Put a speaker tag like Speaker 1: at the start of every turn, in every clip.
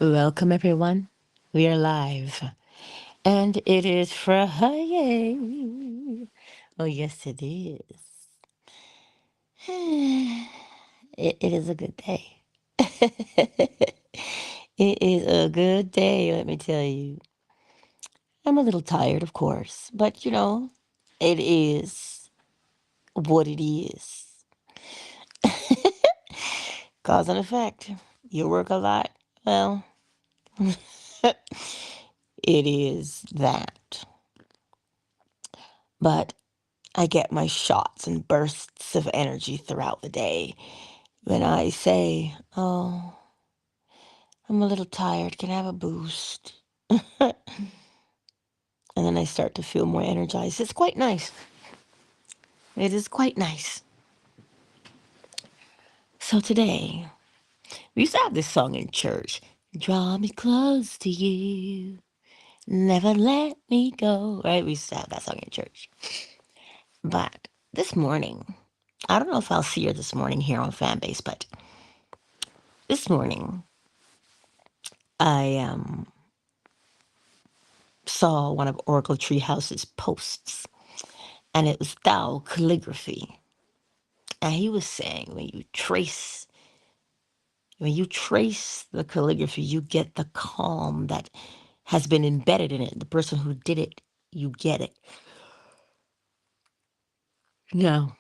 Speaker 1: Welcome, everyone. We are live, and it is Friday. Oh, yes, it is. It is a good day. It is a good day, let me tell you. I'm a little tired, of course, but it is what it is. Cause and effect. You work a lot. Well, it is that. But I get my shots and bursts of energy throughout the day. When I say, "Oh, I'm a little tired, can I have a boost?" And then I start to feel more energized. It's quite nice. It is quite nice. So today, we used to have this song in church. Draw me close to you. Never let me go. Right? We used to have that song in church. But this morning, I don't know if I'll see her this morning here on Fanbase, but this morning, I saw one of Oracle Treehouse's posts, and it was Thou calligraphy. And he was saying when you trace the calligraphy, you get the calm that has been embedded in it. The person who did it, you get it. No,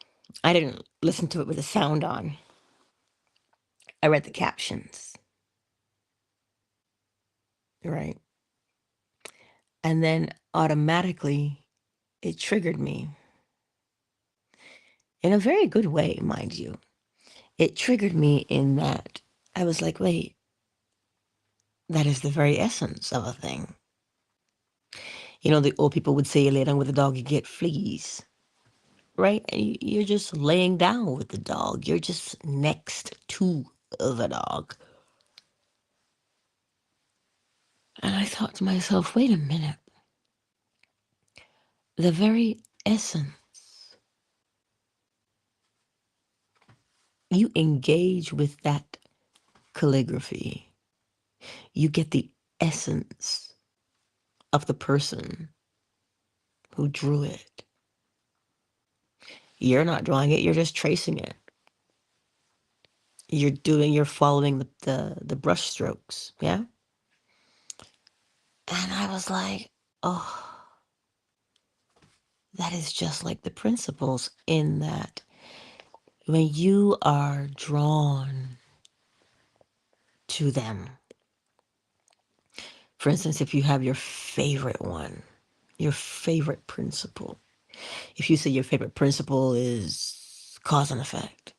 Speaker 1: I didn't listen to it with the sound on. I read the captions, right? And then automatically it triggered me in a very good way, mind you. It triggered me in that I was like, wait, that is the very essence of a thing. The old people would say you lay down with a dog, you get fleas, right? And you're just laying down with the dog. You're just next to the dog. And I thought to myself, wait a minute. The very essence, you engage with that calligraphy, you get the essence of the person who drew it. You're not drawing it, you're just tracing it. You're following the brush strokes, yeah? And I was like, oh, that is just like the principles in that when you are drawn to them. For instance, if you have your favorite one, your favorite principle, if you say your favorite principle is cause and effect,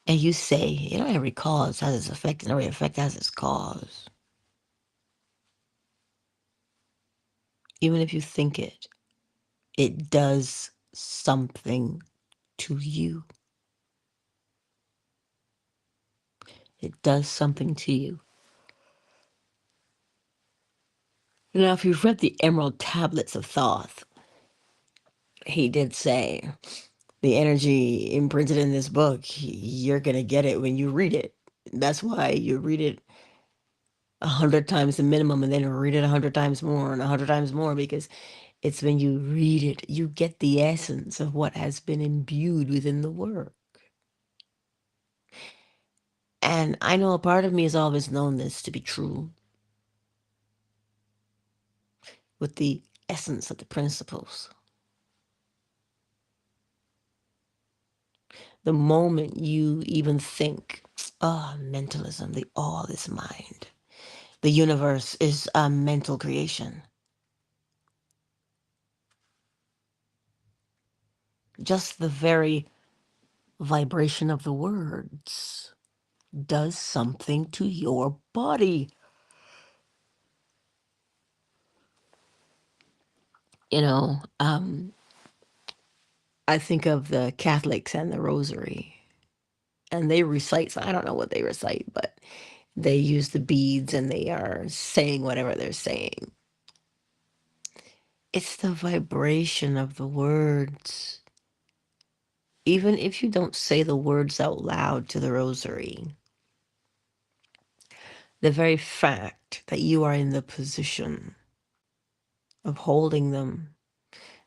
Speaker 1: and you say, every cause has its effect and every effect has its cause, even if you think it does something to you. It does something to you. Now, if you've read the Emerald Tablets of Thoth, he did say the energy imprinted in this book, you're going to get it when you read it. That's why you read it 100 times the minimum and then read it 100 times more and 100 times more, because it's when you read it, you get the essence of what has been imbued within the work. And I know a part of me has always known this to be true with the essence of the principles. The moment you even think, oh, mentalism, the all is mind. The universe is a mental creation. Just the very vibration of the words does something to your body. You know, um, I think of the Catholics and the Rosary, and they recite, I don't know what they recite, but they use the beads and they are saying whatever they're saying. It's the vibration of the words Even if you don't say the words out loud to the rosary, the very fact that you are in the position of holding them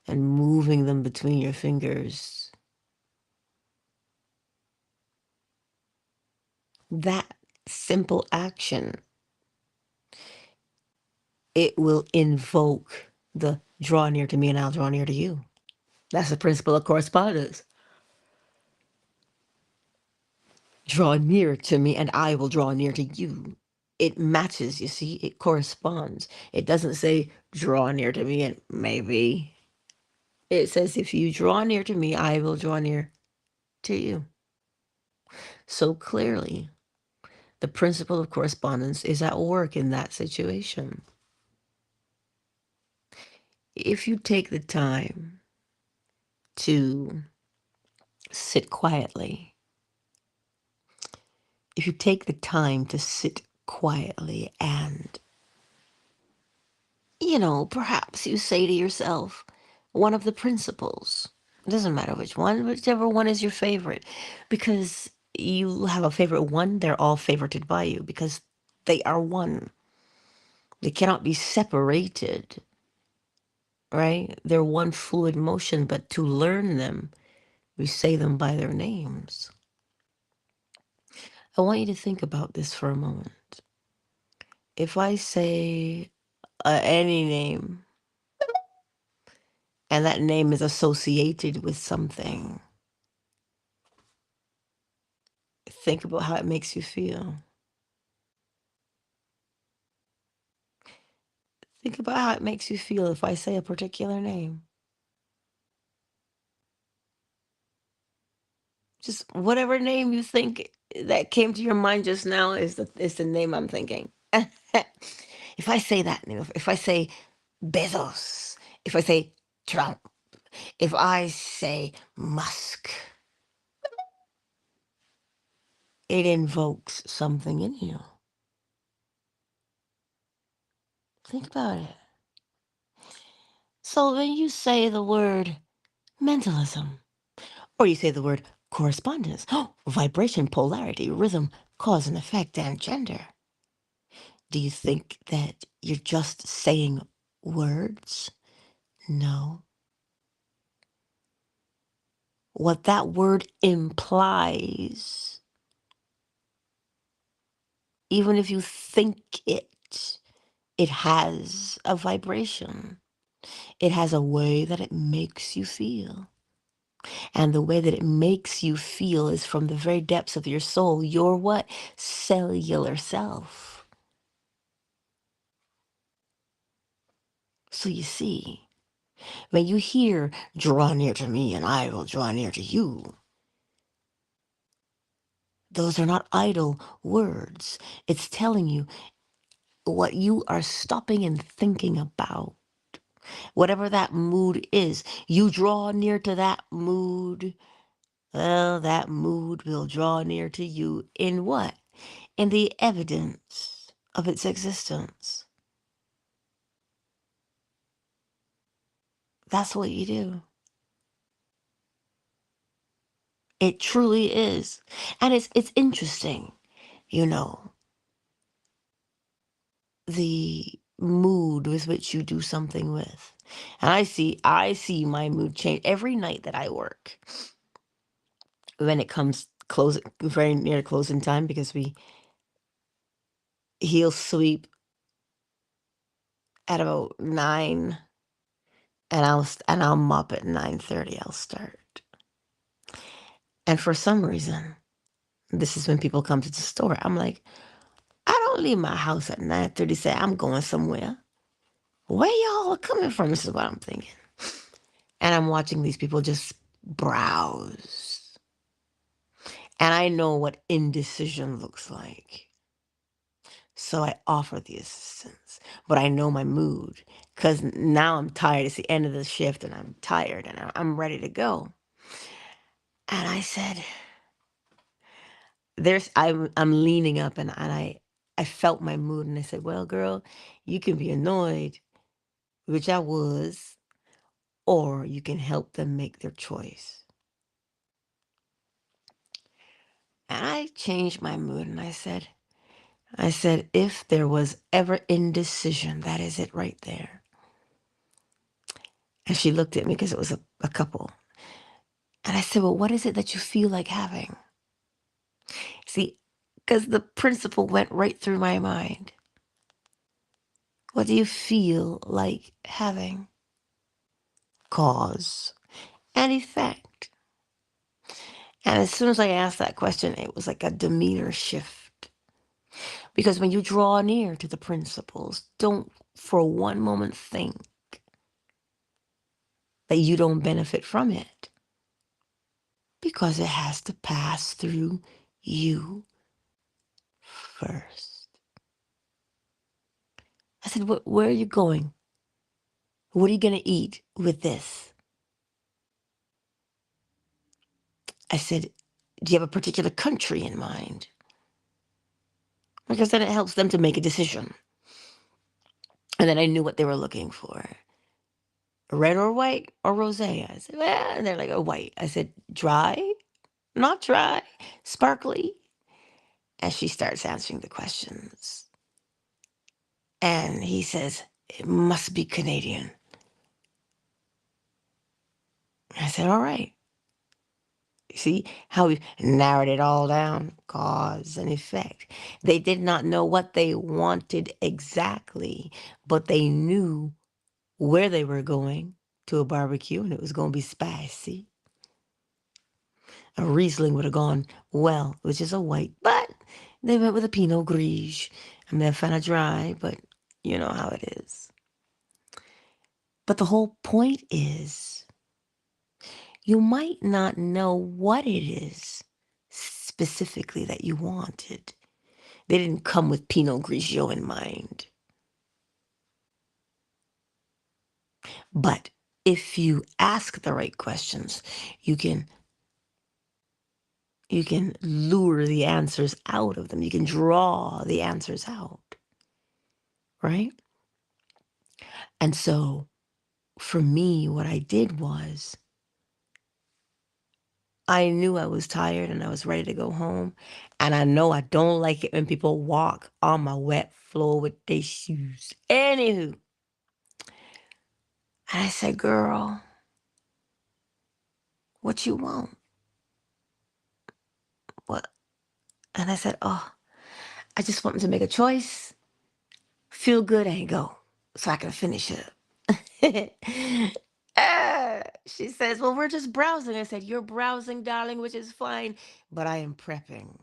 Speaker 1: and moving them between your fingers, that simple action, it will invoke the draw near to me and I'll draw near to you. That's the principle of correspondence. Draw near to me and I will draw near to you. It matches, you see, it corresponds. It doesn't say draw near to me and maybe. It says if you draw near to me, I will draw near to you. So clearly, the principle of correspondence is at work in that situation. If you take the time to sit quietly, if you take the time to sit quietly and, perhaps you say to yourself one of the principles. It doesn't matter which one, whichever one is your favorite, because you have a favorite one, they're all favorited by you because they are one. They cannot be separated, right? They're one fluid motion, but to learn them, we say them by their names. I want you to think about this for a moment. If I say any name and that name is associated with something, think about how it makes you feel. Think about how it makes you feel if I say a particular name. Just whatever name you think that came to your mind just now is the name I'm thinking. If I say that name, if I say Bezos, if I say Trump, if I say Musk, it invokes something in you. Think about it. So when you say the word mentalism, or you say the word correspondence, vibration, polarity, rhythm, cause and effect, and gender, do you think that you're just saying words? No. What that word implies, even if you think it has a vibration. It has a way that it makes you feel. And the way that it makes you feel is from the very depths of your soul, your what? Cellular self. So you see, when you hear, draw near to me and I will draw near to you, those are not idle words. It's telling you what you are stopping and thinking about. Whatever that mood is, you draw near to that mood. Well, that mood will draw near to you in what? In the evidence of its existence. That's what you do. It truly is. And it's interesting, you know, the mood with which you do something with. And I see my mood change every night that I work. When it comes close very near closing time because he'll sweep at about 9 and I'll mop at 9:30. I'll start. And for some reason, this is when people come to the store. I'm like, I don't leave my house at 9:30 say I'm going somewhere. Where y'all are coming from? This is what I'm thinking. And I'm watching these people just browse. And I know what indecision looks like. So I offer the assistance. But I know my mood because now I'm tired. It's the end of the shift and I'm tired and I'm ready to go. And I said, I'm leaning up and I felt my mood and I said, well, girl, you can be annoyed, which I was, or you can help them make their choice. And I changed my mood and I said, if there was ever indecision, that is it right there. And she looked at me because it was a couple. And I said, well, what is it that you feel like having? See, because the principle went right through my mind. What do you feel like having? Cause and effect. And as soon as I asked that question, it was like a demeanor shift. Because when you draw near to the principles, don't for one moment think that you don't benefit from it. Because it has to pass through you first. I said, where are you going? What are you going to eat with this? I said, do you have a particular country in mind? Because then it helps them to make a decision. And then I knew what they were looking for. Red or white or rosé? I said, well, and they're like, oh, white. I said, dry? Not dry. Sparkly? And she starts answering the questions. And he says, it must be Canadian. I said, all right. See how we narrowed it all down? Cause and effect. They did not know what they wanted exactly, but they knew where they were going, to a barbecue, and it was going to be spicy. A Riesling would have gone well, which is a white, but they went with a Pinot Gris. I mean, they're kind of dry, but you know how it is. But the whole point is, you might not know what it is specifically that you wanted. They didn't come with Pinot Grigio in mind. But if you ask the right questions, you can lure the answers out of them. You can draw the answers out, right? And so for me, what I did was I knew I was tired and I was ready to go home. And I know I don't like it when people walk on my wet floor with their shoes. Anywho, and I said, girl, what you want? What? And I said, oh, I just want them to make a choice, feel good, and go so I can finish it. She says, well, we're just browsing. I said, you're browsing, darling, which is fine, but I am prepping.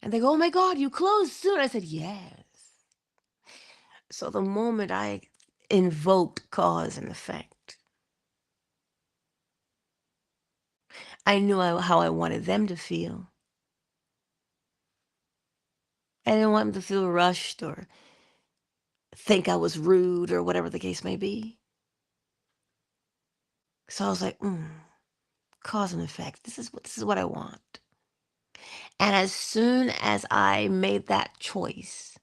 Speaker 1: And they go, oh my God, you close soon. I said, yes. So the moment I invoked cause and effect, I knew how I wanted them to feel. I didn't want them to feel rushed or think I was rude or whatever the case may be. So I was like, cause and effect. This is what I want. And as soon as I made that choice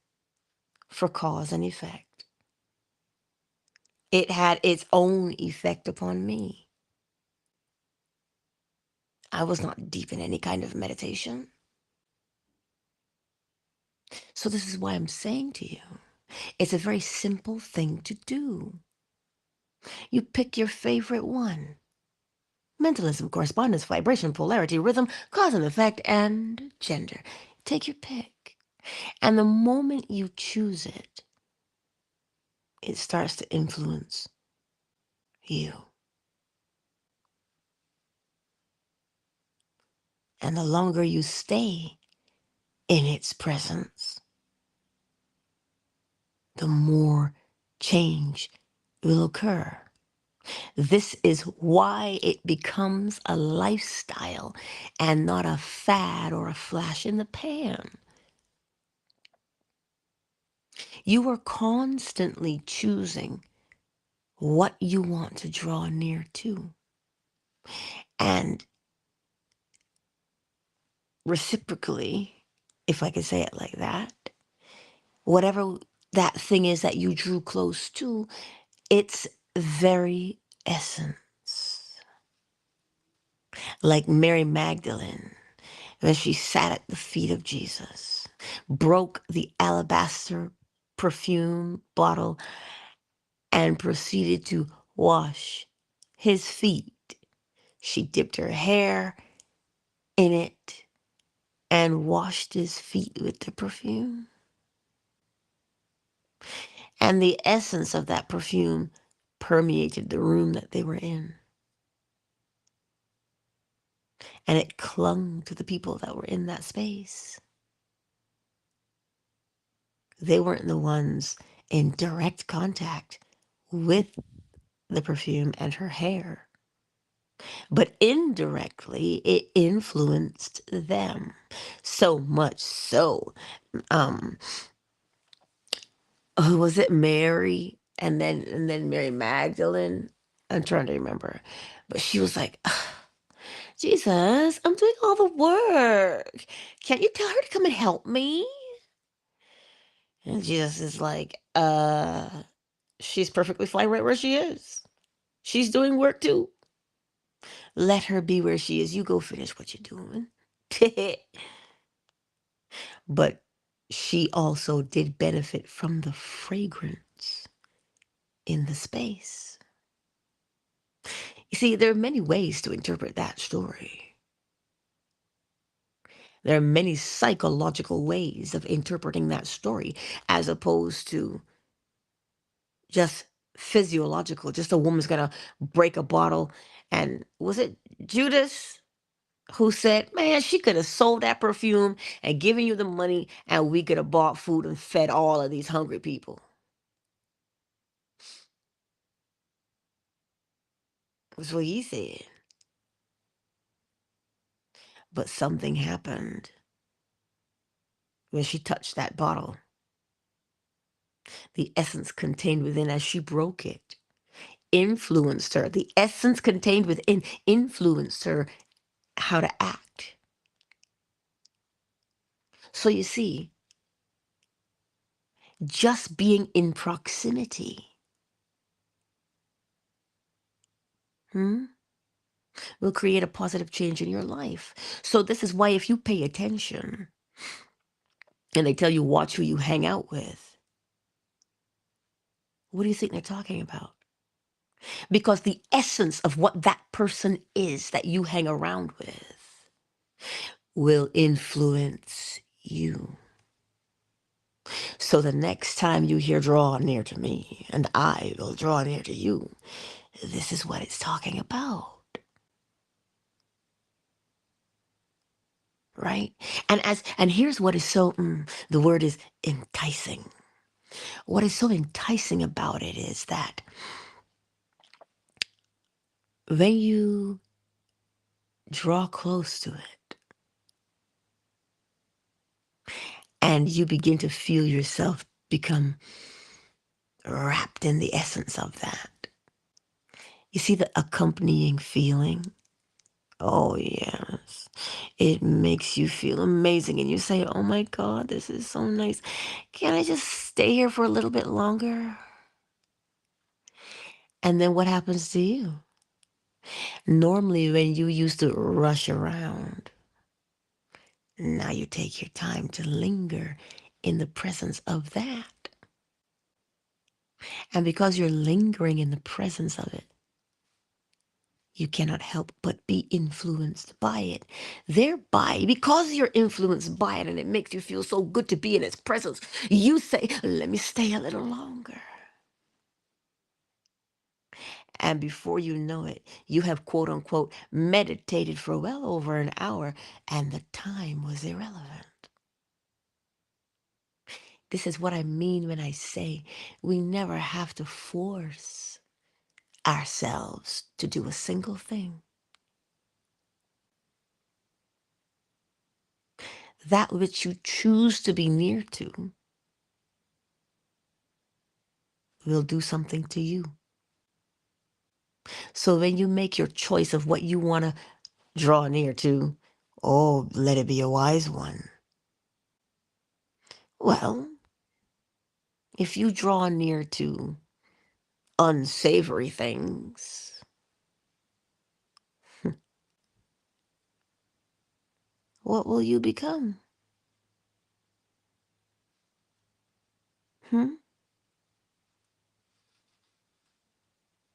Speaker 1: for cause and effect, it had its own effect upon me. I was not deep in any kind of meditation. So this is why I'm saying to you, it's a very simple thing to do. You pick your favorite one. Mentalism, correspondence, vibration, polarity, rhythm, cause and effect, and gender. Take your pick. And the moment you choose it, it starts to influence you. And the longer you stay in its presence, the more change will occur. This is why it becomes a lifestyle and not a fad or a flash in the pan. You are constantly choosing what you want to draw near to. And reciprocally, if I could say it like that, whatever that thing is that you drew close to, its very essence. Like Mary Magdalene, Then she sat at the feet of Jesus, broke the alabaster perfume bottle, and proceeded to wash his feet. She dipped her hair in it and washed his feet with the perfume. And the essence of that perfume permeated the room that they were in. And it clung to the people that were in that space. They weren't the ones in direct contact with the perfume and her hair, but indirectly it influenced them. So much so, um, who was it, Mary? And then Mary Magdalene. I'm trying to remember. But she was like, Jesus, I'm doing all the work. Can't you tell her to come and help me? And Jesus is like, she's perfectly fine right where she is. She's doing work too. Let her be where she is. You go finish what you're doing. But she also did benefit from the fragrance in the space. You see, there are many ways to interpret that story. There are many psychological ways of interpreting that story as opposed to just physiological. Just a woman's gonna break a bottle. And was it Judas who said, man, she could have sold that perfume and given you the money and we could have bought food and fed all of these hungry people? That's what he said. But something happened when she touched that bottle. The essence contained within, as she broke it, influenced her. The essence contained within influenced her how to act. So you see, just being in proximity hmm, will create a positive change in your life. So this is why if you pay attention and they tell you watch who you hang out with, what do you think they're talking about? Because the essence of what that person is that you hang around with will influence you. So the next time you hear draw near to me and I will draw near to you, this is what it's talking about. Right? And here's what is so the word is enticing. What is so enticing about it is that when you draw close to it and you begin to feel yourself become wrapped in the essence of that, you see the accompanying feeling. Oh, yes. It makes you feel amazing. And you say, oh my God, this is so nice. Can I just stay here for a little bit longer? And then what happens to you? Normally, when you used to rush around, now you take your time to linger in the presence of that. And because you're lingering in the presence of it, you cannot help but be influenced by it. Thereby, because you're influenced by it and it makes you feel so good to be in its presence, you say, let me stay a little longer. And before you know it, you have quote unquote meditated for well over an hour and the time was irrelevant. This is what I mean when I say we never have to force ourselves to do a single thing. That which you choose to be near to will do something to you. So when you make your choice of what you want to draw near to, oh, let it be a wise one. Well, if you draw near to unsavory things, what will you become? Hmm?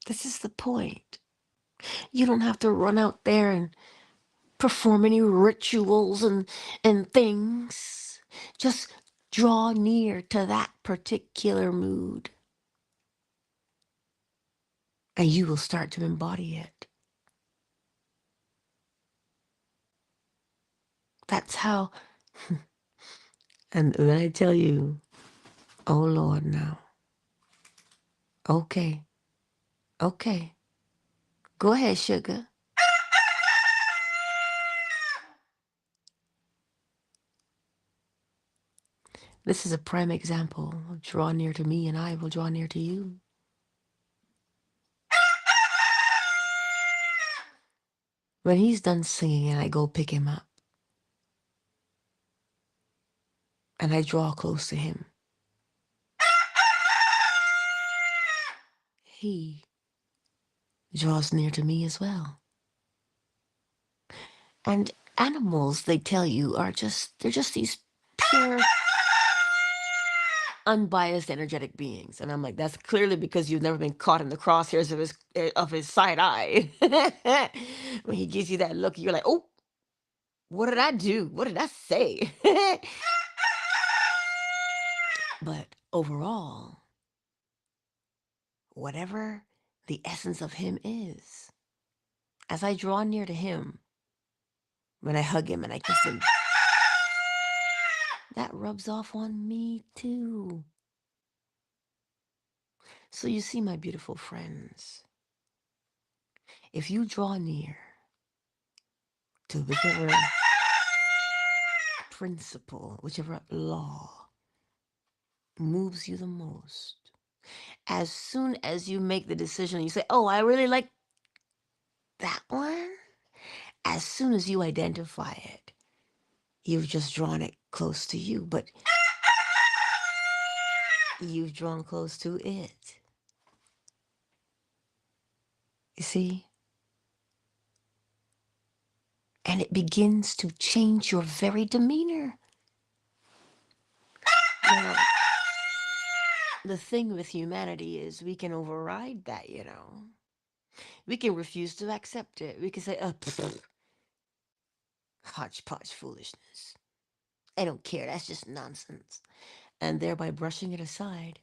Speaker 1: This is the point. You don't have to run out there and perform any rituals and things. Just draw near to that particular mood, and you will start to embody it. That's how. And when I tell you, oh Lord, now, okay, okay, go ahead, sugar. This is a prime example. Draw near to me, and I will draw near to you. When he's done singing, and I go pick him up, and I draw close to him, he draws near to me as well. And animals, they tell you, they're just these pure, unbiased, energetic beings. And I'm like, that's clearly because you've never been caught in the crosshairs of his side eye. When he gives you that look, you're like, oh, what did I do? What did I say? But overall, whatever the essence of him is, as I draw near to him, when I hug him and I kiss him, that rubs off on me too. So you see, my beautiful friends, if you draw near to whichever principle, whichever law moves you the most, as soon as you make the decision, you say, oh, I really like that one. As soon as you identify it, you've just drawn it close to you, but you've drawn close to it. You see? And it begins to change your very demeanor. Now, the thing with humanity is we can override that. We can refuse to accept it. We can say, hodgepodge foolishness. I don't care. That's just nonsense. And thereby brushing it aside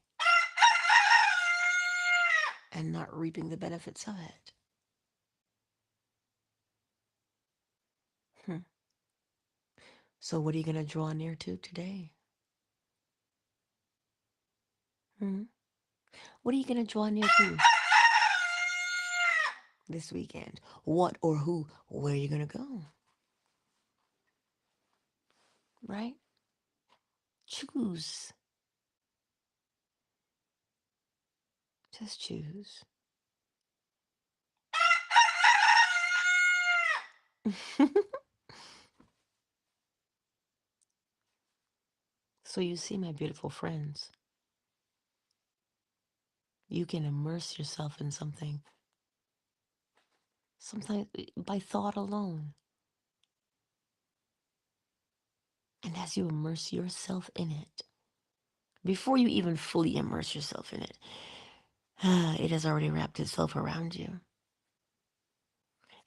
Speaker 1: and not reaping the benefits of it. Hmm. So what are you going to draw near to today? Hmm? What are you going to draw near to this weekend? What or who? Where are you going to go? Right? Choose. Just choose. So you see, my beautiful friends, you can immerse yourself in something, sometimes by thought alone. And as you immerse yourself in it, before you even fully immerse yourself in it, it has already wrapped itself around you.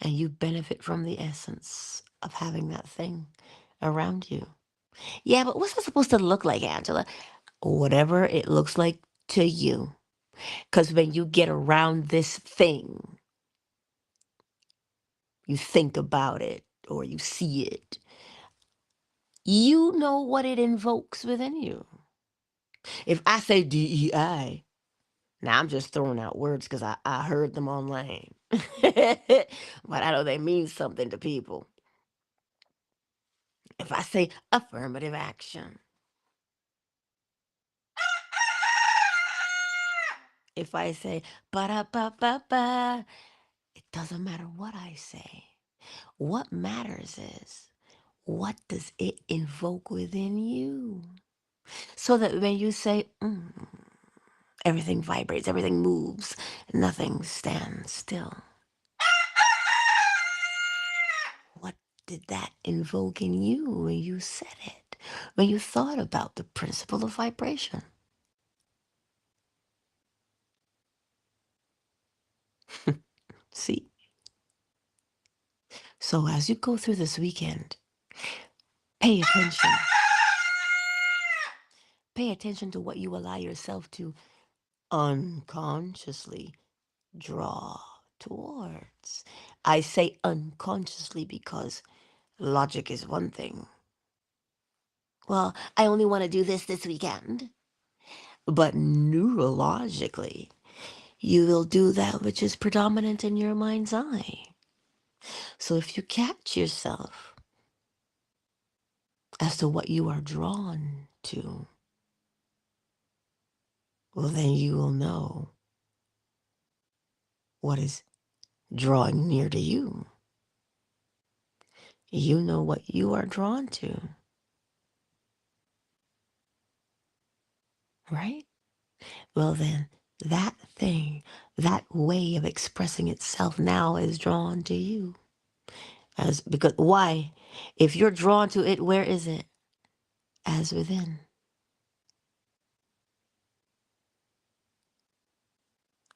Speaker 1: And you benefit from the essence of having that thing around you. Yeah, but what's that supposed to look like, Angela? Whatever it looks like to you. Because when you get around this thing, you think about it or you see it, you know what it invokes within you. If I say DEI, now I'm just throwing out words because I heard them online. But I know they mean something to people. If I say affirmative action, if I say ba-da-ba-ba-ba, it doesn't matter what I say. What matters is, what does it invoke within you? So that when you say, everything vibrates, everything moves, nothing stands still. What did that invoke in you when you said it, when you thought about the principle of vibration? See? So as you go through this weekend, pay attention. Pay attention to what you allow yourself to unconsciously draw towards. I say unconsciously because logic is one thing. Well, I only want to do this weekend. But neurologically, you will do that which is predominant in your mind's eye. So if you catch yourself as to what you are drawn to, well, then you will know what is drawing near to you. You know what you are drawn to, right? Well, then that thing, that way of expressing itself now is drawn to you. As because why? If you're drawn to it, where is it? As within.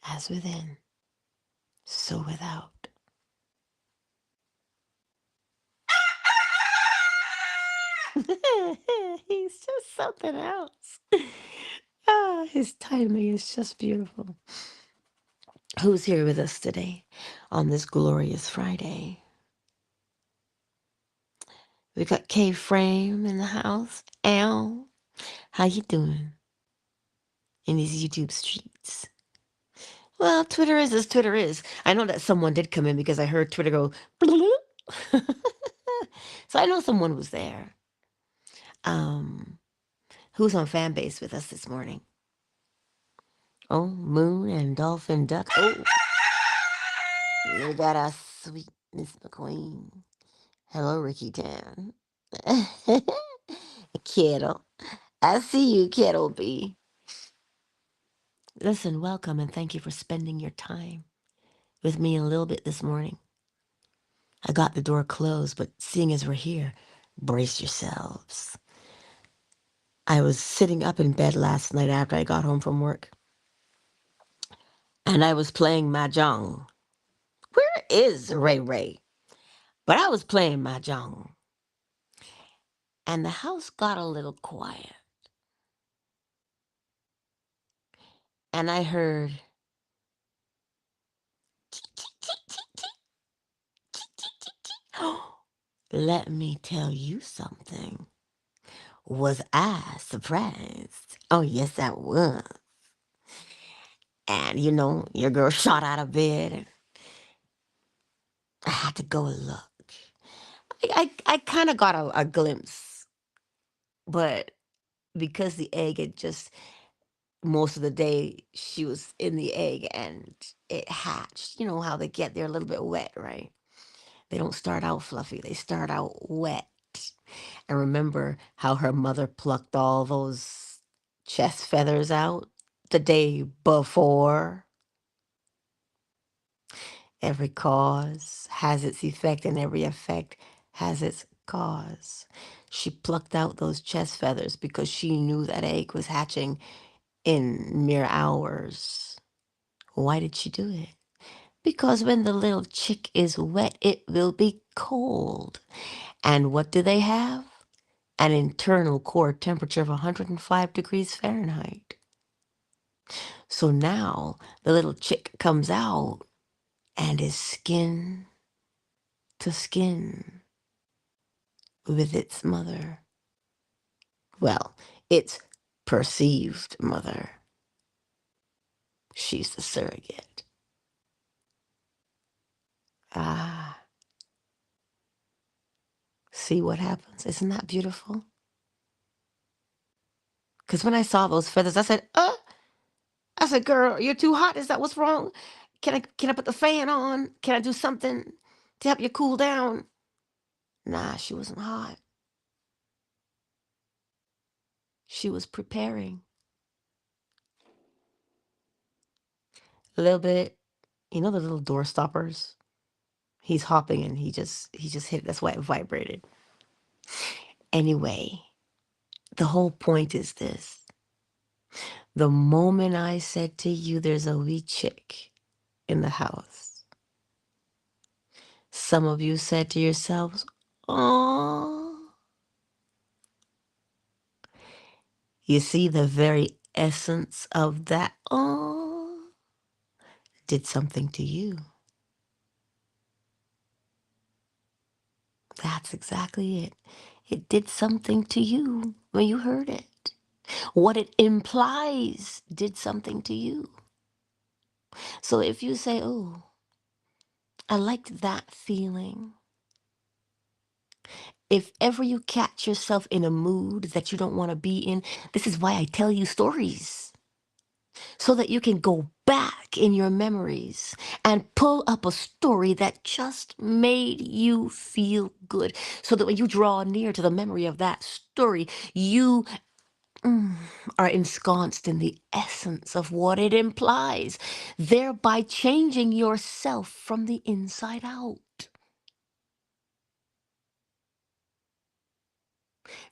Speaker 1: As within, so without. He's just something else. Ah, his timing is just beautiful. Who's here with us today on this glorious Friday? We got K Frame in the house. Al, how you doing in these YouTube streets? Well, Twitter is as Twitter is. I know that someone did come in because I heard Twitter go. So I know someone was there. Um, who's on fan base with us this morning? Oh, Moon and Dolphin Duck. Oh, you got a sweet Miss McQueen. Hello, Ricky Tan. Kittle. I see you, Kittle B. Listen, welcome and thank you for spending your time with me a little bit this morning. I got the door closed, but seeing as we're here, brace yourselves. I was sitting up in bed last night after I got home from work, and I was playing Mahjong. Where is Ray Ray? But I was playing Mahjong, and the house got a little quiet, and I heard, let me tell you something. Was I surprised? Oh, yes, I was. And you know, your girl shot out of bed, and I had to go and look. I kind of got a glimpse, but because the egg had just most of the day she was in the egg and it hatched. You know how they get there a little bit wet, right? They don't start out fluffy, they start out wet. And remember how her mother plucked all those chest feathers out the day before? Every cause has its effect, and every effect has its cause. She plucked out those chest feathers because she knew that egg was hatching in mere hours. Why did she do it? Because when the little chick is wet, it will be cold. And what do they have? An internal core temperature of 105 degrees Fahrenheit. So now the little chick comes out and is skin to skin with its mother. Well, its perceived mother. She's the surrogate. Ah, see what happens? Isn't that beautiful? Because when I saw those feathers, I said, girl, you're too hot. Is that what's wrong? Can I put the fan on? Can I do something to help you cool down? Nah, she wasn't hot. She was preparing a little bit. You know the little door stoppers? He's hopping and he just hit it. That's why it vibrated. Anyway, the whole point is this. The moment I said to you there's a wee chick in the house, some of you said to yourselves, "Oh." You see, the very essence of that "oh" did something to you. That's exactly it. It did something to you when you heard it. What it implies did something to you. So if you say, "Oh, I liked that feeling," if ever you catch yourself in a mood that you don't want to be in, this is why I tell you stories. So that you can go back in your memories and pull up a story that just made you feel good. So that when you draw near to the memory of that story, you mm, are ensconced in the essence of what it implies, thereby changing yourself from the inside out.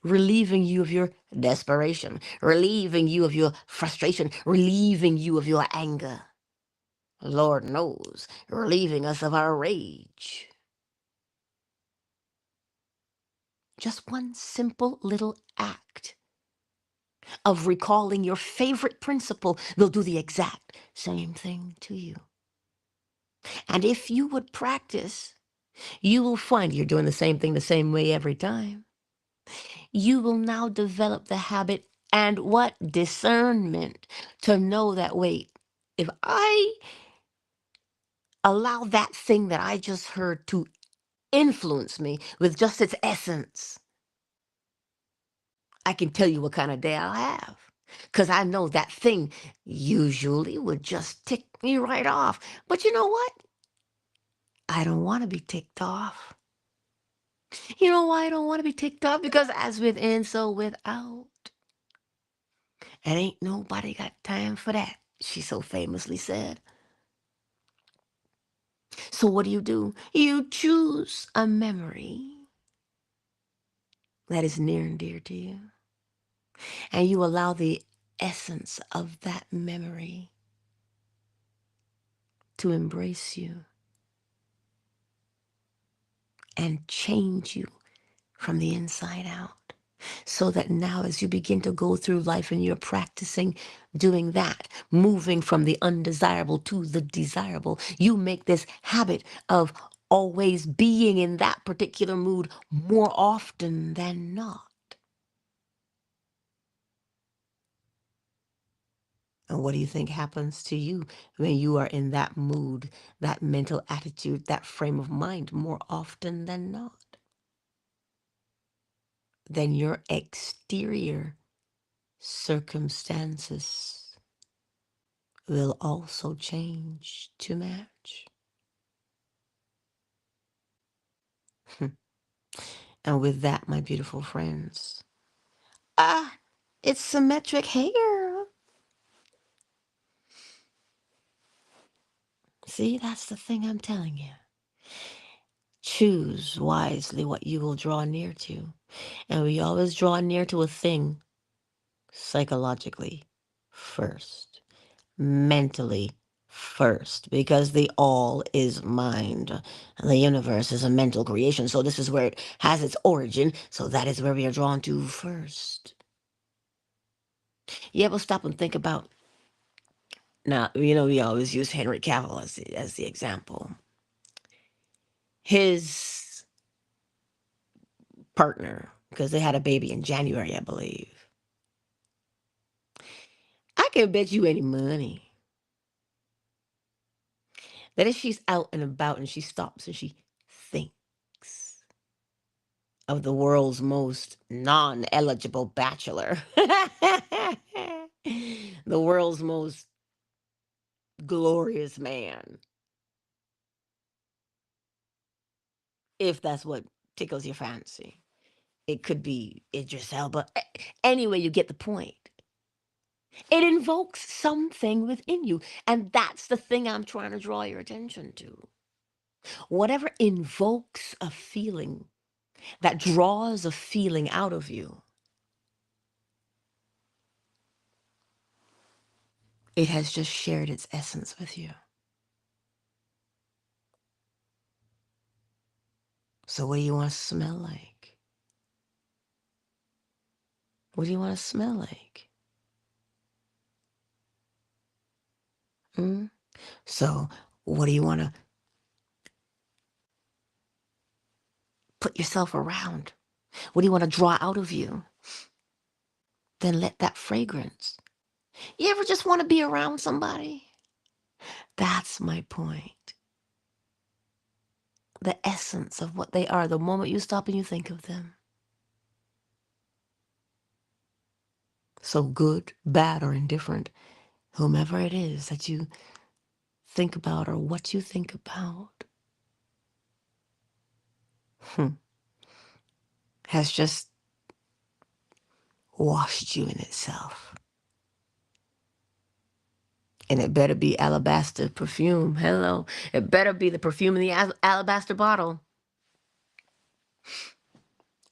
Speaker 1: Relieving you of your desperation, relieving you of your frustration, relieving you of your anger. Lord knows, relieving us of our rage. Just one simple little act of recalling your favorite principle will do the exact same thing to you. And if you would practice, you will find you're doing the same thing the same way every time. You will now develop the habit and what discernment to know that, wait, if I allow that thing that I just heard to influence me with just its essence, I can tell you what kind of day I'll have. Because I know that thing usually would just tick me right off. But you know what? I don't want to be ticked off. You know why I don't want to be ticked off? Because as within, so without. And ain't nobody got time for that, she so famously said. So what do? You choose a memory that is near and dear to you. And you allow the essence of that memory to embrace you and change you from the inside out. So that now, as you begin to go through life and you're practicing doing that, moving from the undesirable to the desirable, you make this habit of always being in that particular mood more often than not. And what do you think happens to you when you are in that mood, that mental attitude, that frame of mind more often than not? Then your exterior circumstances will also change to match. And with that, my beautiful friends, ah, it's symmetric hair. See, that's the thing I'm telling you. Choose wisely what you will draw near to. And we always draw near to a thing psychologically first, mentally first, because the all is mind. The universe is a mental creation, so this is where it has its origin, so that is where we are drawn to first. You ever stop and think about, now, we always use Henry Cavill as the example. His partner, because they had a baby in January, I believe. I can bet you any money that if she's out and about and she stops and she thinks of the world's most non-eligible bachelor, the world's most glorious man, if that's what tickles your fancy. It could be Idris Elba. Anyway, you get the point. It invokes something within you. And that's the thing I'm trying to draw your attention to. Whatever invokes a feeling, that draws a feeling out of you, it has just shared its essence with you. So what do you want to smell like? What do you want to smell like? Mm? So what do you want to put yourself around? What do you want to draw out of you? Then let that fragrance. You ever just want to be around somebody? That's my point. The essence of what they are, the moment you stop and you think of them. So good, bad, or indifferent, whomever it is that you think about or what you think about, has just washed you in itself. And it better be alabaster perfume. Hello. It better be the perfume in the alabaster bottle.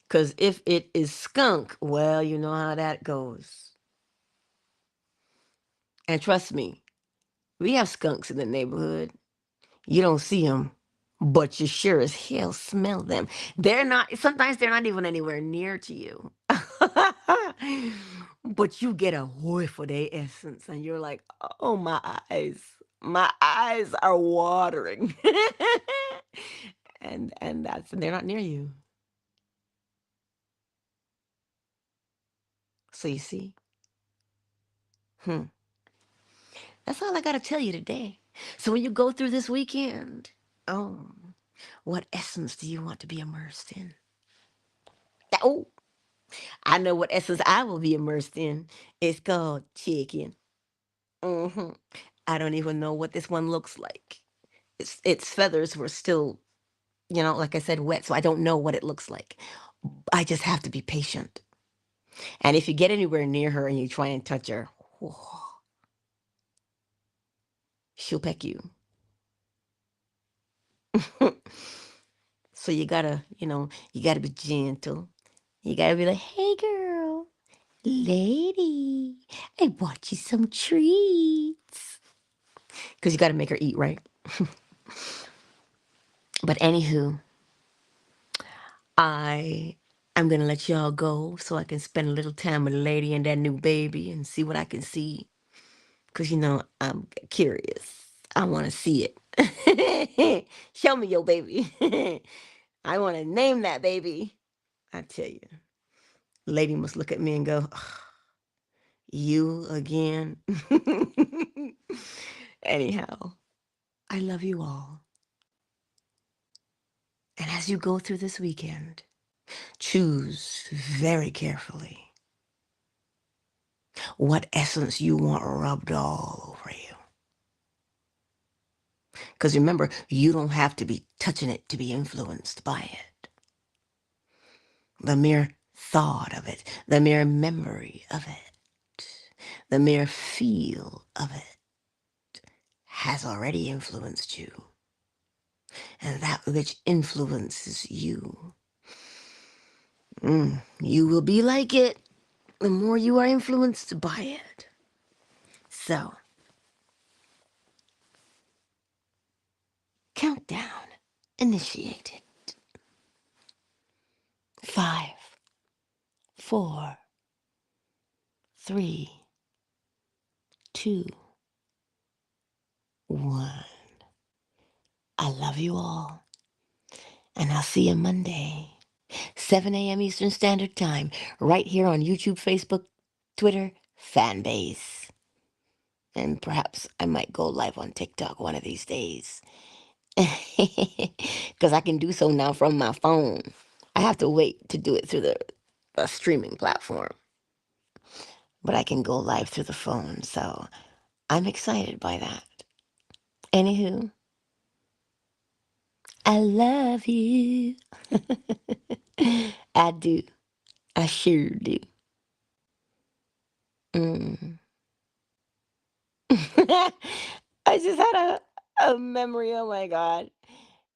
Speaker 1: Because if it is skunk, well, you know how that goes. And trust me, we have skunks in the neighborhood. You don't see them, but you sure as hell smell them. Sometimes they're not even anywhere near to you. But you get a whiff of their essence and you're like, oh, my eyes are watering. And they're not near you. So you see, hmm, that's all I got to tell you today. So when you go through this weekend, oh, what essence do you want to be immersed in? Oh, I know what essence I will be immersed in. It's called chicken. hmm I don't even know what this one looks like. Its feathers were still, like I said, wet, so I don't know what it looks like. I just have to be patient. And if you get anywhere near her and you try and touch her, she'll peck you. So you gotta be gentle. You gotta be like, hey girl, lady, I bought you some treats. Because you gotta make her eat, right? But anywho, I'm gonna let y'all go so I can spend a little time with the lady and that new baby and see what I can see. Cause I'm curious. I wanna see it. Show me your baby. I wanna name that baby. I tell you. Lady must look at me and go, "Ugh, you again." Anyhow, I love you all. And as you go through this weekend, choose very carefully what essence you want rubbed all over you. Because remember, you don't have to be touching it to be influenced by it. The mere thought of it, the mere memory of it, the mere feel of it has already influenced you. And that which influences you, you will be like it the more you are influenced by it. So, countdown initiated. 5, 4, 3, 2, 1. I love you all. And I'll see you Monday, 7 a.m. Eastern Standard Time, right here on YouTube, Facebook, Twitter, Fanbase. And perhaps I might go live on TikTok one of these days. Because I can do so now from my phone. I have to wait to do it through the streaming platform. But I can go live through the phone, so I'm excited by that. Anywho, I love you. I do. I sure do. Mm. I just had a memory. Oh my God.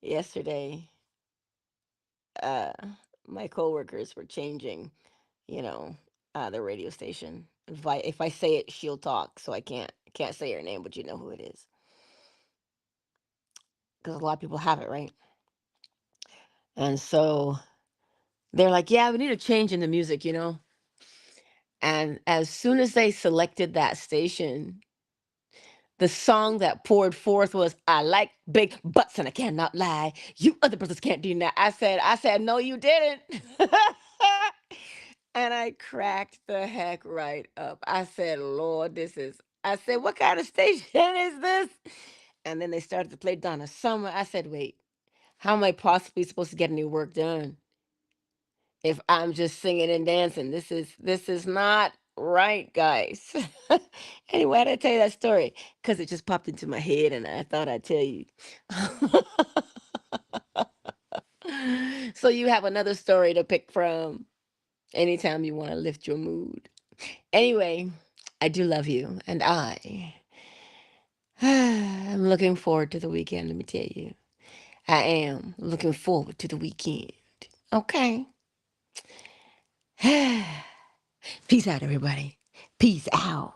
Speaker 1: Yesterday, uh, my coworkers were changing, you know, the radio station. If I say it, she'll talk, so I can't say her name, but you know who it is because a lot of people have it, right? And so they're like, "Yeah, we need a change in the music." And as soon as they selected that station, the song that poured forth was "I like big butts and I cannot lie. You other brothers can't do that." I said, no, you didn't. And I cracked the heck right up. I said, Lord, I said, what kind of station is this? And then they started to play Donna Summer. I said, wait, how am I possibly supposed to get any work done if I'm just singing and dancing? This is not right, guys. Anyway, I had to tell you that story because it just popped into my head and I thought I'd tell you. So you have another story to pick from anytime you want to lift your mood. Anyway, I do love you, and I'm looking forward to the weekend, let me tell you. I am looking forward to the weekend. Okay. Peace out, everybody. Peace out.